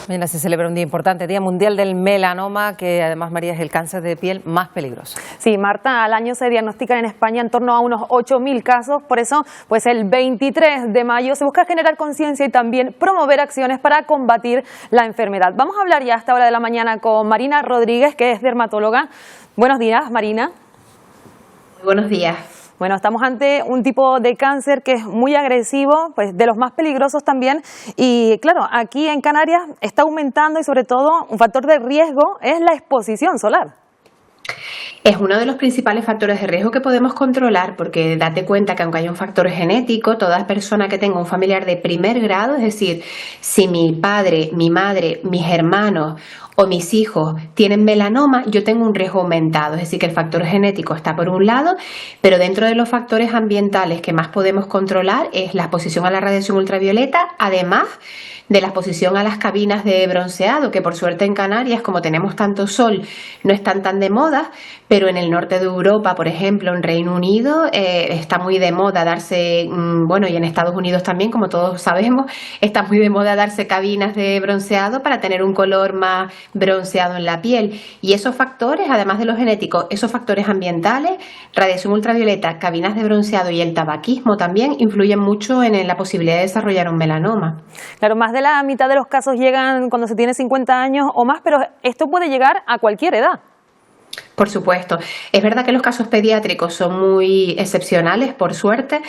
Mañana se celebra un día importante, Día Mundial del Melanoma, que además, María, es el cáncer de piel más peligroso. Sí, Marta, al año se diagnostican en España en torno a unos 8.000 casos. Por eso, pues el 23 de mayo se busca generar conciencia y también promover acciones para combatir la enfermedad. Vamos a hablar ya a esta hora de la mañana con Marina Rodríguez, que es dermatóloga. Buenos días, Marina. Muy buenos días. Bueno, estamos ante un tipo de cáncer que es muy agresivo, pues de los más peligrosos también. Y claro, aquí en Canarias está aumentando y sobre todo un factor de riesgo es la exposición solar. Es uno de los principales factores de riesgo que podemos controlar, porque date cuenta que aunque haya un factor genético, toda persona que tenga un familiar de primer grado, es decir, si mi padre, mi madre, mis hermanos o mis hijos tienen melanoma, yo tengo un riesgo aumentado. Es decir, que el factor genético está por un lado, pero dentro de los factores ambientales que más podemos controlar es la exposición a la radiación ultravioleta, además de la exposición a las cabinas de bronceado, que por suerte en Canarias, como tenemos tanto sol, no están tan de moda, pero en el norte de Europa, por ejemplo, en Reino Unido, está muy de moda darse, bueno, y en Estados Unidos también, como todos sabemos, está muy de moda darse cabinas de bronceado para tener un color más bronceado en la piel. Y esos factores, además de los genéticos, esos factores ambientales, radiación ultravioleta, cabinas de bronceado y el tabaquismo también influyen mucho en la posibilidad de desarrollar un melanoma. Claro, más de la mitad de los casos llegan cuando se tiene 50 años o más, pero esto puede llegar a cualquier edad. Por supuesto. Es verdad que los casos pediátricos son muy excepcionales, por suerte,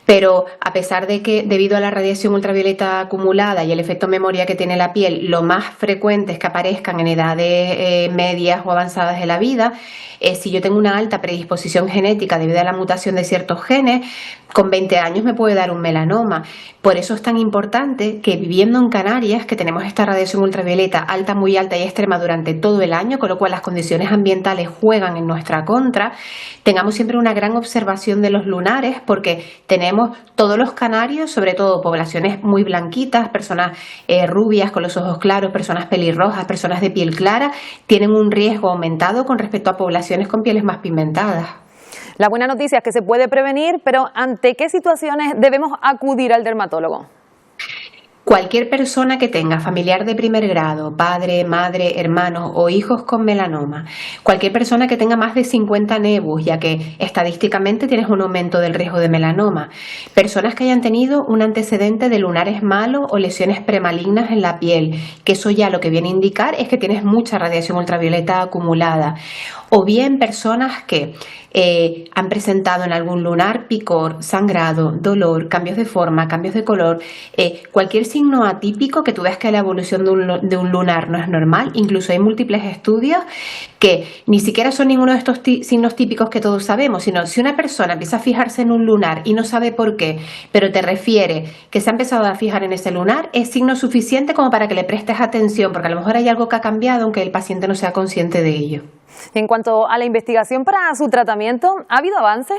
pero a pesar de que debido a la radiación ultravioleta acumulada y el efecto memoria que tiene la piel, lo más frecuente es que aparezcan en edades medias o avanzadas de la vida. Si yo tengo una alta predisposición genética debido a la mutación de ciertos genes, con 20 años me puede dar un melanoma. Por eso es tan importante que viviendo en Canarias, que tenemos esta radiación ultravioleta alta, muy alta y extrema durante todo el año, con lo cual las condiciones ambientales juegan en nuestra contra, tengamos siempre una gran observación de los lunares, porque tenemos todos los canarios, sobre todo poblaciones muy blanquitas, personas rubias con los ojos claros, personas pelirrojas, personas de piel clara, tienen un riesgo aumentado con respecto a poblaciones con pieles más pigmentadas. La buena noticia es que se puede prevenir, pero ¿ante qué situaciones debemos acudir al dermatólogo? Cualquier persona que tenga familiar de primer grado, padre, madre, hermanos o hijos con melanoma, cualquier persona que tenga más de 50 nebus, ya que estadísticamente tienes un aumento del riesgo de melanoma, personas que hayan tenido un antecedente de lunares malos o lesiones premalignas en la piel, que eso ya lo que viene a indicar es que tienes mucha radiación ultravioleta acumulada, o bien personas que han presentado en algún lunar picor, sangrado, dolor, cambios de forma, cambios de color, cualquier signo atípico que tú veas que la evolución de un lunar no es normal. Incluso hay múltiples estudios que ni siquiera son ninguno de estos signos típicos que todos sabemos, sino si una persona empieza a fijarse en un lunar y no sabe por qué, pero te refiere que se ha empezado a fijar en ese lunar, es signo suficiente como para que le prestes atención, porque a lo mejor hay algo que ha cambiado aunque el paciente no sea consciente de ello. En cuanto a la investigación para su tratamiento, ¿ha habido avances?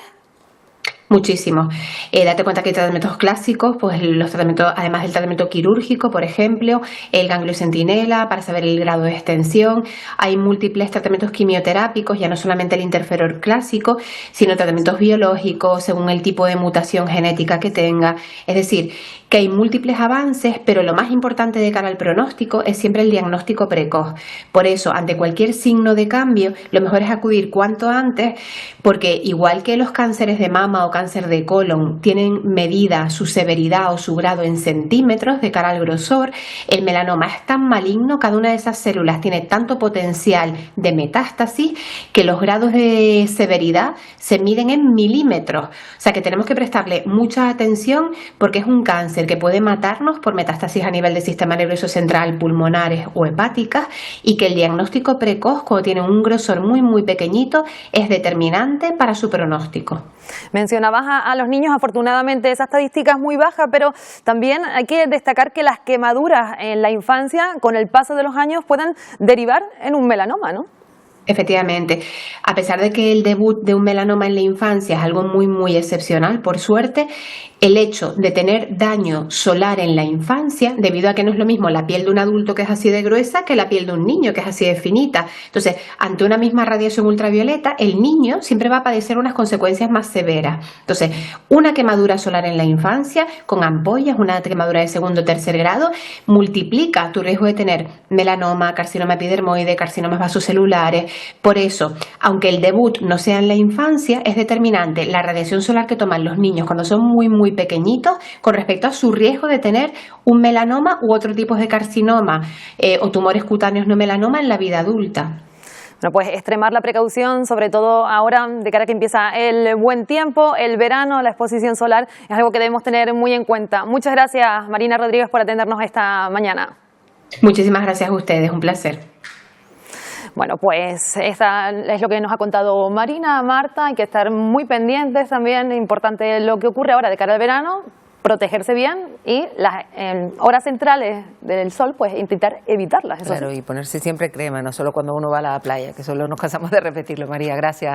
Muchísimo. Date cuenta que hay tratamientos clásicos, pues los tratamientos, además del tratamiento quirúrgico, por ejemplo, el ganglio centinela para saber el grado de extensión. Hay múltiples tratamientos quimioterápicos, ya no solamente el interferón clásico, sino tratamientos biológicos según el tipo de mutación genética que tenga. Es decir, que hay múltiples avances, pero lo más importante de cara al pronóstico es siempre el diagnóstico precoz. Por eso, ante cualquier signo de cambio, lo mejor es acudir cuanto antes, porque igual que los cánceres de mama o cáncer de colon tienen medida su severidad o su grado en centímetros de cara al grosor, el melanoma es tan maligno, cada una de esas células tiene tanto potencial de metástasis que los grados de severidad se miden en milímetros. O sea que tenemos que prestarle mucha atención porque es un cáncer que puede matarnos por metástasis a nivel del sistema nervioso central, pulmonares o hepáticas, y que el diagnóstico precoz, cuando tiene un grosor muy pequeñito, es determinante para su pronóstico. Mencionabas a los niños, afortunadamente esa estadística es muy baja, pero también hay que destacar que las quemaduras en la infancia, con el paso de los años, pueden derivar en un melanoma, ¿no? Efectivamente, a pesar de que el debut de un melanoma en la infancia es algo muy excepcional, por suerte, el hecho de tener daño solar en la infancia, debido a que no es lo mismo la piel de un adulto que es así de gruesa que la piel de un niño que es así de finita. Entonces, ante una misma radiación ultravioleta, el niño siempre va a padecer unas consecuencias más severas. Entonces, una quemadura solar en la infancia con ampollas, una quemadura de segundo o tercer grado, multiplica tu riesgo de tener melanoma, carcinoma epidermoide, carcinomas vasocelulares. Por eso, aunque el debut no sea en la infancia, es determinante la radiación solar que toman los niños cuando son muy pequeñitos con respecto a su riesgo de tener un melanoma u otro tipo de carcinoma o tumores cutáneos no melanoma en la vida adulta. Bueno, pues extremar la precaución, sobre todo ahora de cara a que empieza el buen tiempo, el verano, la exposición solar, es algo que debemos tener muy en cuenta. Muchas gracias, Marina Rodríguez, por atendernos esta mañana. Muchísimas gracias a ustedes, un placer. Bueno, pues esa es lo que nos ha contado Marina, Marta, hay que estar muy pendientes también, importante lo que ocurre ahora de cara al verano, protegerse bien y las horas centrales del sol, pues intentar evitarlas. Eso claro, sí. Y ponerse siempre crema, no solo cuando uno va a la playa, que solo nos cansamos de repetirlo, María, gracias.